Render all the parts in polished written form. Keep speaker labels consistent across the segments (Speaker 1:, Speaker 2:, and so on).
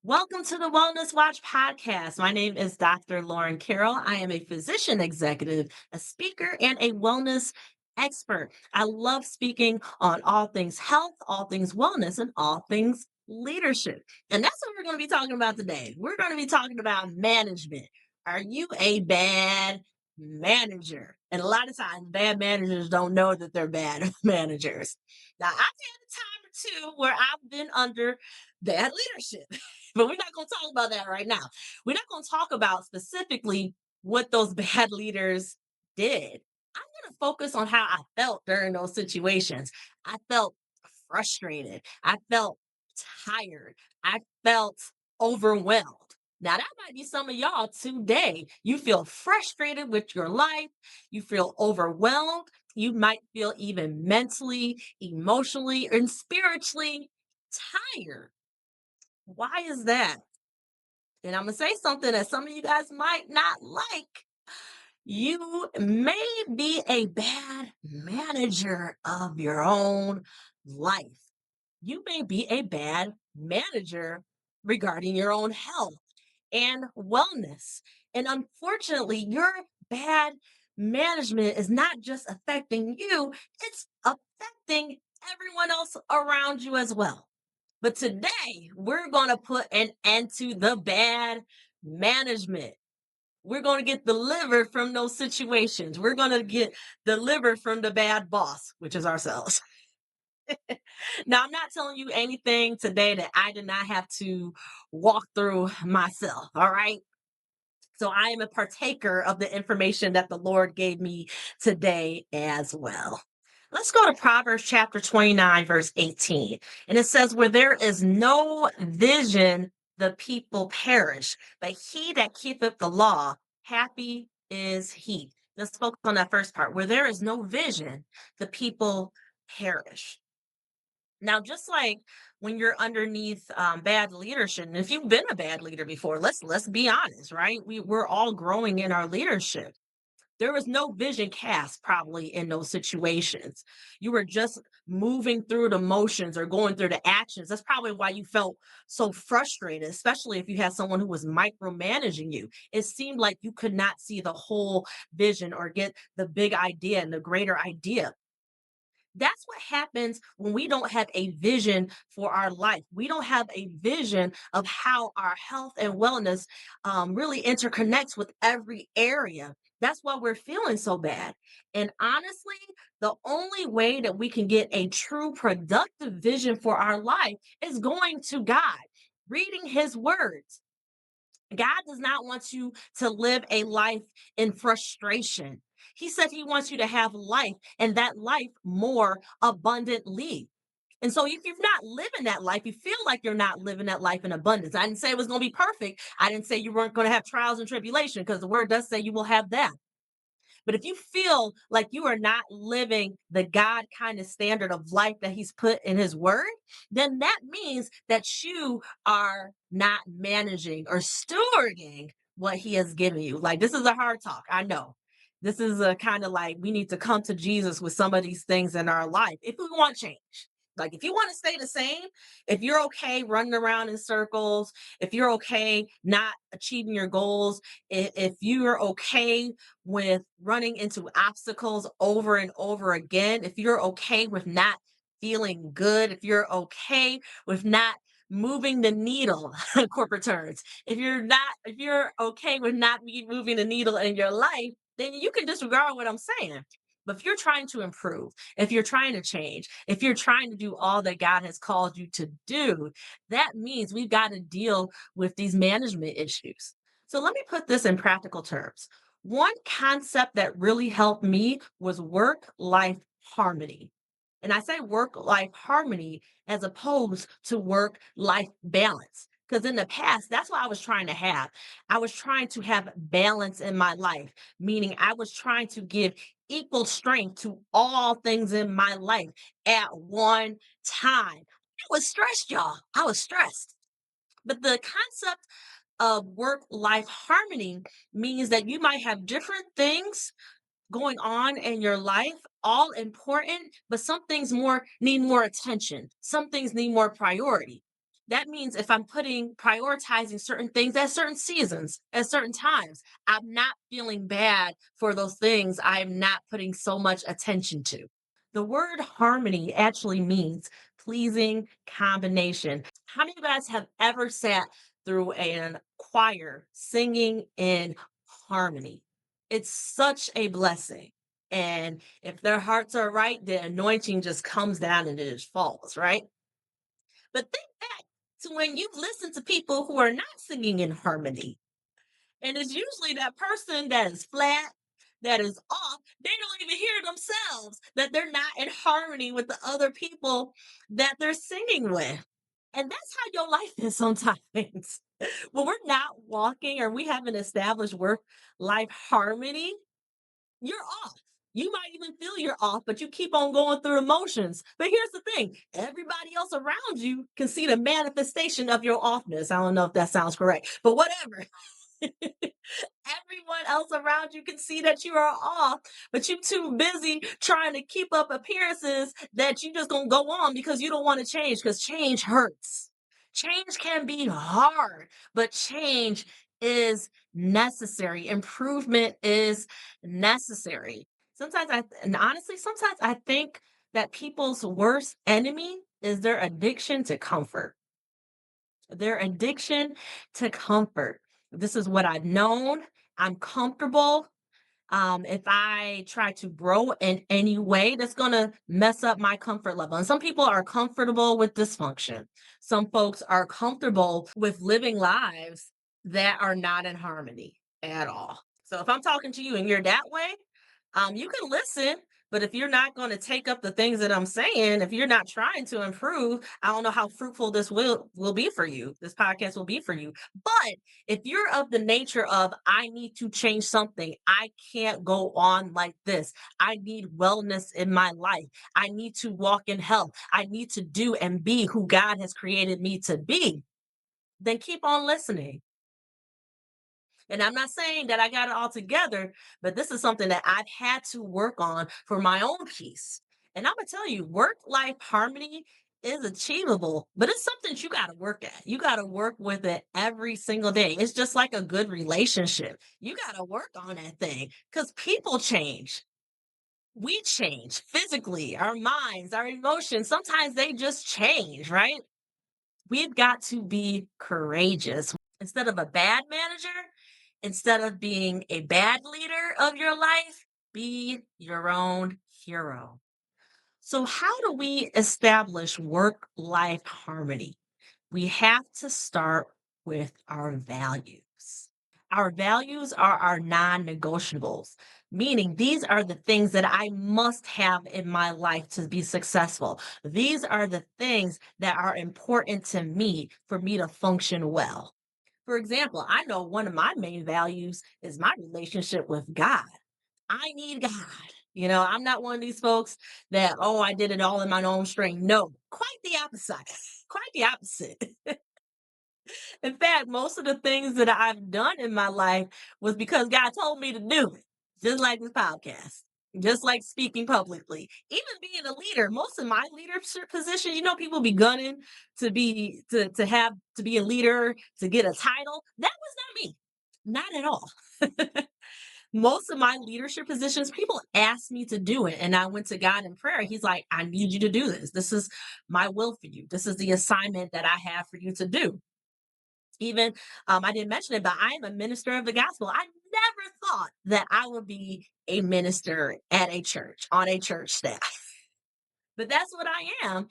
Speaker 1: Welcome to the Wellness Watch podcast. My name is Dr. Lauren Carroll. I am a physician executive, a speaker, and a wellness expert. I love speaking on all things health, all things wellness, and all things leadership. And that's what we're going to be talking about today. We're going to be talking about management. Are you a bad manager? And a lot of times, bad managers don't know that they're bad managers. Now, I've had a time or two where I've been under bad leadership. But we're not going to talk about that right now. We're not going to talk about specifically what those bad leaders did. I'm going to focus on how I felt during those situations. I felt frustrated. I felt tired. I felt overwhelmed. Now, that might be some of y'all today. You feel frustrated with your life. You feel overwhelmed. You might feel even mentally, emotionally, and spiritually tired. Why is that? And I'm going to say something that some of you guys might not like. You may be a bad manager of your own life. You may be a bad manager regarding your own health and wellness. And unfortunately, your bad management is not just affecting you, it's affecting everyone else around you as well. But today, we're going to put an end to the bad management. We're going to get delivered from those situations. We're going to get delivered from the bad boss, which is ourselves. Now, I'm not telling you anything today that I did not have to walk through myself. All right. So I am a partaker of the information that the Lord gave me today as well. Let's go to Proverbs chapter 29, verse 18. And it says, where there is no vision, the people perish, but he that keepeth the law, happy is he. Let's focus on that first part. Where there is no vision, the people perish. Now, just like when you're underneath bad leadership, and if you've been a bad leader before, let's be honest, right? We're all growing in our leadership. There was no vision cast probably in those situations. You were just moving through the motions or going through the actions. That's probably why you felt so frustrated, especially if you had someone who was micromanaging you. It seemed like you could not see the whole vision or get the big idea and the greater idea. That's what happens when we don't have a vision for our life. We don't have a vision of how our health and wellness really interconnects with every area. That's why we're feeling so bad. And honestly, the only way that we can get a true productive vision for our life is going to God, reading His words. God does not want you to live a life in frustration. He said he wants you to have life and that life more abundantly. And so if you're not living that life, you feel like you're not living that life in abundance. I didn't say it was going to be perfect. I didn't say you weren't going to have trials and tribulation because the word does say you will have that. But if you feel like you are not living the God kind of standard of life that He's put in His word, then that means that you are not managing or stewarding what He has given you. Like, this is a hard talk. I know. This is a kind of like we need to come to Jesus with some of these things in our life if we want change. Like, if you want to stay the same, if you're okay running around in circles, if you're okay not achieving your goals, if you're okay with running into obstacles over and over again, if you're okay with not feeling good, if you're okay with not moving the needle, corporate terms, if you're okay with not moving the needle in your life, then you can disregard what I'm saying. But if you're trying to improve, if you're trying to change, if you're trying to do all that God has called you to do, that means we've got to deal with these management issues. So let me put this in practical terms. One concept that really helped me was work life harmony. And I say work life harmony as opposed to work life balance. Because in the past, that's what I was trying to have. I was trying to have balance in my life, meaning I was trying to give equal strength to all things in my life at one time. I was stressed, y'all. I was stressed. But the concept of work life harmony means that you might have different things going on in your life, all important, but some things more need more attention. Some things need more priority. That means if I'm putting prioritizing certain things at certain seasons, at certain times, I'm not feeling bad for those things I'm not putting so much attention to. The word harmony actually means pleasing combination. How many of you guys have ever sat through an choir singing in harmony? It's such a blessing. And if their hearts are right, the anointing just comes down and it just falls, right? But think back to when you've listened to people who are not singing in harmony. And it's usually that person that is flat, that is off. They don't even hear themselves that they're not in harmony with the other people that they're singing with. And that's how your life is sometimes. When we're not walking or we haven't established work life harmony, you're off. You might even feel you're off, but you keep on going through emotions. But here's the thing, everybody else around you can see the manifestation of your offness. I don't know if that sounds correct, but whatever. Everyone else around you can see that you are off, but you're too busy trying to keep up appearances that you just gonna go on because you don't want to change because change hurts. Change can be hard, but change is necessary. Improvement is necessary. And honestly, sometimes I think that people's worst enemy is their addiction to comfort. Their addiction to comfort. This is what I've known. I'm comfortable. If I try to grow in any way, that's going to mess up my comfort level. And some people are comfortable with dysfunction. Some folks are comfortable with living lives that are not in harmony at all. So if I'm talking to you and you're that way, you can listen. But if you're not going to take up the things that I'm saying, if you're not trying to improve, I don't know how fruitful this will be for you. This podcast will be for you. But if you're of the nature of I need to change something, I can't go on like this. I need wellness in my life. I need to walk in health. I need to do and be who God has created me to be. Then keep on listening. And I'm not saying that I got it all together, but this is something that I've had to work on for my own peace. And I'm going to tell you, work life harmony is achievable, but it's something that you got to work at. You got to work with it every single day. It's just like a good relationship. You got to work on that thing because people change. We change physically, our minds, our emotions. Sometimes they just change, right? We've got to be courageous. Instead of a bad manager, instead of being a bad leader of your life, be your own hero. So, how do we establish work life harmony? We have to start with our values. Our values are our non negotiables, meaning these are the things that I must have in my life to be successful. These are the things that are important to me for me to function well. For example, I know one of my main values is my relationship with God. I need God. I'm not one of these folks that, oh, I did it all in my own strength. No, quite the opposite. Quite the opposite. In fact, most of the things that I've done in my life was because God told me to do it, just like this podcast, just like speaking publicly, even being a leader. Most of my leadership positions, people be gunning to be a leader, to get a title. That was not me. Not at all. Most of my leadership positions, people asked me to do it. And I went to God in prayer. He's like, I need you to do this. This is my will for you. This is the assignment that I have for you to do. Even I didn't mention it, but I am a minister of the gospel. I never thought that I would be a minister at a church, on a church staff, but that's what I am.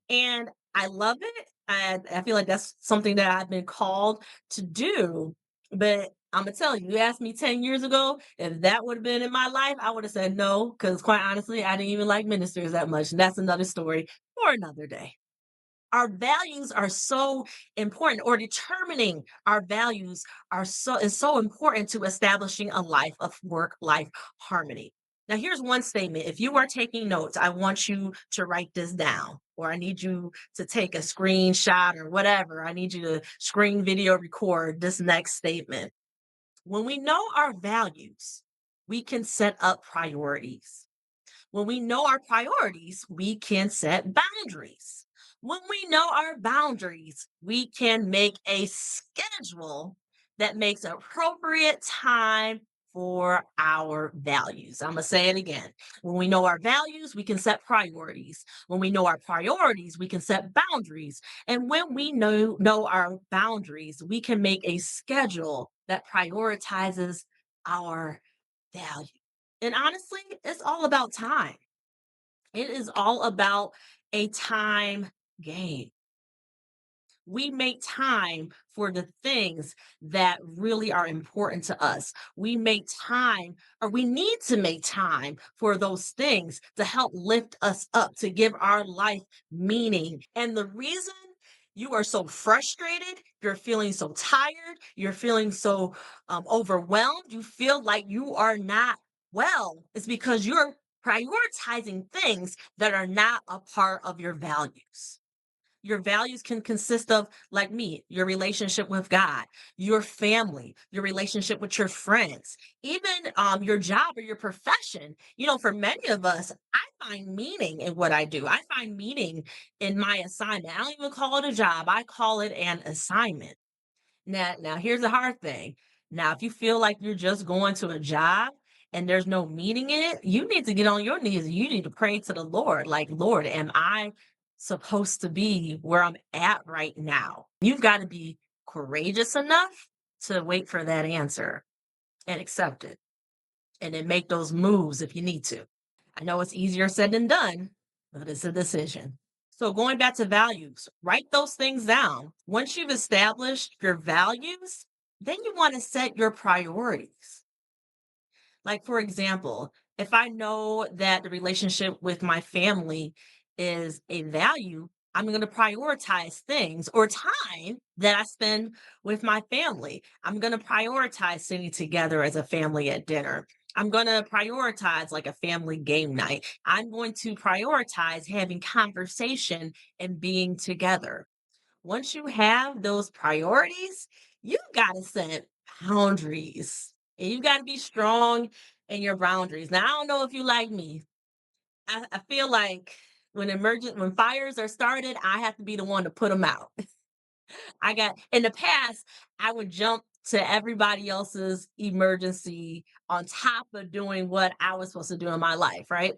Speaker 1: And I love it. I feel like that's something that I've been called to do. But I'm gonna tell you, you asked me 10 years ago if that would have been in my life, I would have said no, because quite honestly, I didn't even like ministers that much. And that's another story for another day. Our values are so important, or determining our values is so important to establishing a life of work life harmony. Now here's one statement. If you are taking notes, I want you to write this down, or I need you to take a screenshot or whatever. I need you to screen video record this next statement. When we know our values, we can set up priorities. When we know our priorities, we can set boundaries. When we know our boundaries, we can make a schedule that makes appropriate time for our values. I'm going to say it again. When we know our values, we can set priorities. When we know our priorities, we can set boundaries. And when we know our boundaries, we can make a schedule that prioritizes our value. And honestly, it's all about time. It is all about a time game. We make time for the things that really are important to us. We make time, or we need to make time for those things to help lift us up, to give our life meaning. And the reason you are so frustrated, you're feeling so tired, you're feeling so overwhelmed, you feel like you are not well, is because you're prioritizing things that are not a part of your values. Your values can consist of, like me, your relationship with God, your family, your relationship with your friends, even your job or your profession. For many of us, I find meaning in what I do. I find meaning in my assignment. I don't even call it a job, I call it an assignment. Now here's the hard thing. Now, if you feel like you're just going to a job and there's no meaning in it, you need to get on your knees and you need to pray to the Lord. Like, Lord, am I supposed to be where I'm at right now? You've got to be courageous enough to wait for that answer and accept it and then make those moves if you need to. I know it's easier said than done, but it's a decision. So going back to values, write those things down. Once you've established your values, then you want to set your priorities. Like, for example, if I know that the relationship with my family is a value, I'm going to prioritize things or time that I spend with my family. I'm going to prioritize sitting together as a family at dinner. I'm going to prioritize like a family game night. I'm going to prioritize having conversation and being together. Once you have those priorities, you got to set boundaries and you got to be strong in your boundaries. Now, I don't know if you like me. I feel like when fires are started, I have to be the one to put them out. I got in the past, I would jump to everybody else's emergency on top of doing what I was supposed to do in my life, right?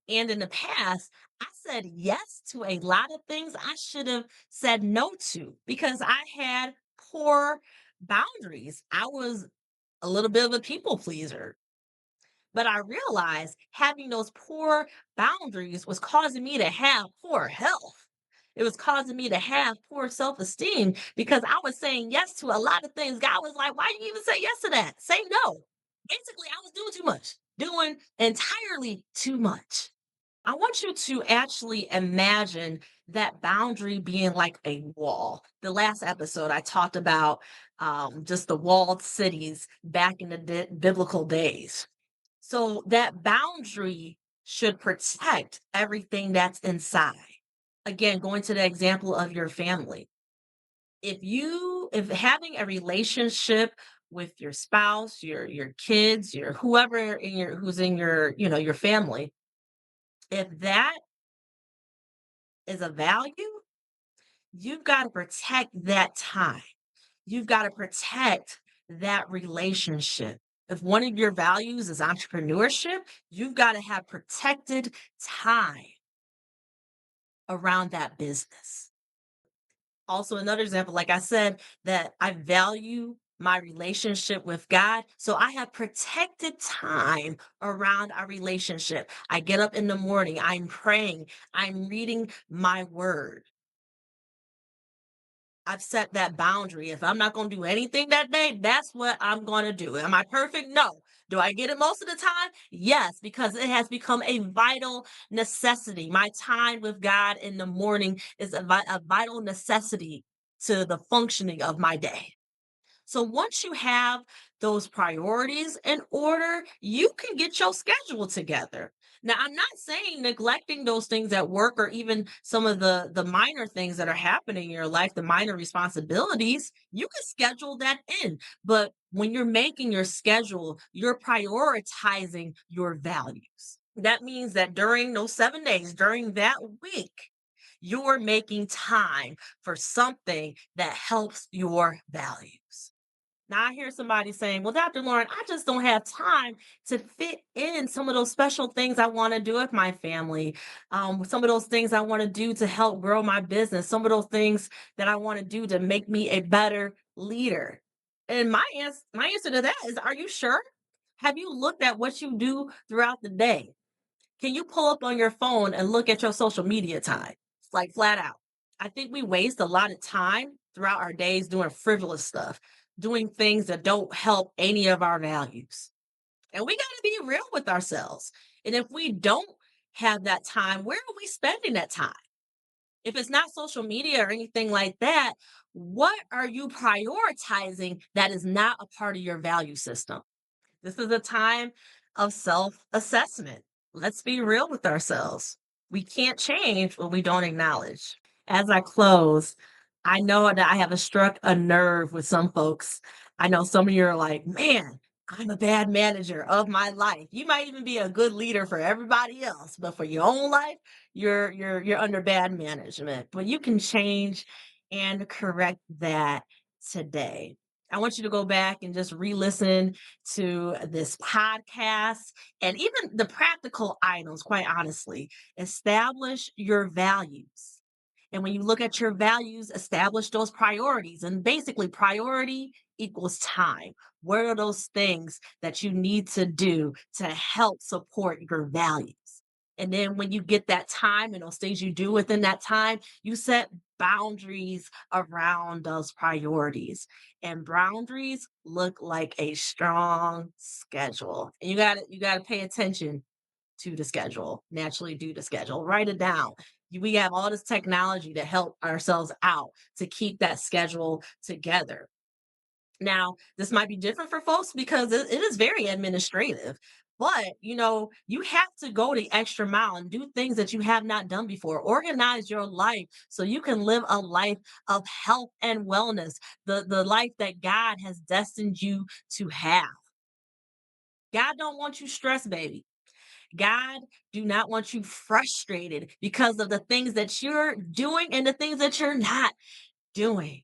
Speaker 1: And in the past, I said yes to a lot of things I should have said no to because I had poor boundaries. I was a little bit of a people pleaser. But I realized having those poor boundaries was causing me to have poor health. It was causing me to have poor self esteem because I was saying yes to a lot of things. God was like, why do you even say yes to that? Say no. Basically, I was doing too much, doing entirely too much. I want you to actually imagine that boundary being like a wall. The last episode, I talked about just the walled cities back in the biblical days. So that boundary should protect everything that's inside. Again, going to the example of your family. If having a relationship with your spouse, your kids, your whoever in your who's in your family, if that is a value, you've got to protect that time. You've got to protect that relationship. If one of your values is entrepreneurship, you've got to have protected time around that business. Also, another example, like I said, that I value my relationship with God. So I have protected time around our relationship. I get up in the morning, I'm praying, I'm reading my word. I've set that boundary. If I'm not going to do anything that day, that's what I'm going to do. Am I perfect? No. Do I get it most of the time? Yes, because it has become a vital necessity. My time with God in the morning is a vital necessity to the functioning of my day. So once you have those priorities in order, you can get your schedule together. Now, I'm not saying neglecting those things at work or even some of the minor things that are happening in your life, the minor responsibilities, you can schedule that in. But when you're making your schedule, you're prioritizing your values. That means that during those 7 days, during that week, you're making time for something that helps your values. Now I hear somebody saying, well, Dr. Lauren, I just don't have time to fit in some of those special things I want to do with my family. Some of those things I want to do to help grow my business, some of those things that I want to do to make me a better leader. And my answer to that is, are you sure? Have you looked at what you do throughout the day? Can you pull up on your phone and look at your social media time? Like flat out. I think we waste a lot of time throughout our days doing frivolous stuff, doing things that don't help any of our values. And we got to be real with ourselves. And if we don't have that time, where are we spending that time? If it's not social media or anything like that, what are you prioritizing that is not a part of your value system? This is a time of self assessment. Let's be real with ourselves. We can't change what we don't acknowledge. As I close, I know that I have struck a nerve with some folks. I know some of you are like, man, I'm a bad manager of my life. You might even be a good leader for everybody else, but for your own life, you're under bad management. But you can change and correct that today. I want you to go back and just re-listen to this podcast and even the practical items, quite honestly. Establish your values. And when you look at your values, establish those priorities. And basically, priority equals time. What are those things that you need to do to help support your values? And then when you get that time and those things you do within that time, you set boundaries around those priorities. And boundaries look like a strong schedule. And you got to pay attention to the schedule, naturally do the schedule, write it down. We have all this technology to help ourselves out to keep that schedule together. Now, this might be different for folks because it is very administrative, but you have to go the extra mile and do things that you have not done before. Organize your life so you can live a life of health and wellness, the life that God has destined you to have. God don't want you stressed, baby. God do not want you frustrated because of the things that you're doing and the things that you're not doing.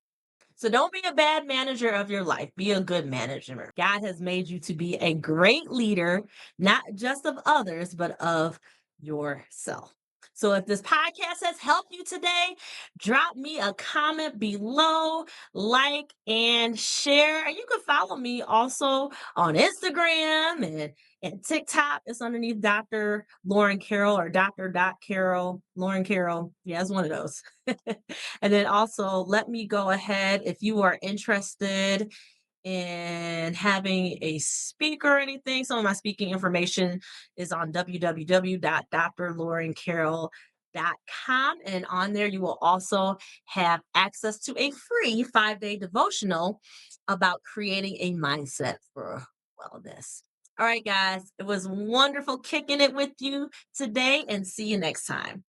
Speaker 1: So don't be a bad manager of your life. Be a good manager. God has made you to be a great leader, not just of others, but of yourself. So if this podcast has helped you today, drop me a comment below, like and share. And you can follow me also on Instagram and TikTok. It's underneath Dr. Lauren Carroll or Dr. Carroll, Lauren Carroll. Yeah, it's one of those. And then also let me go ahead if you are interested in having a speaker or anything. Some of my speaking information is on www.drlaurencarroll.com. And on there, you will also have access to a free 5-day devotional about creating a mindset for wellness. All right, guys, it was wonderful kicking it with you today, and see you next time.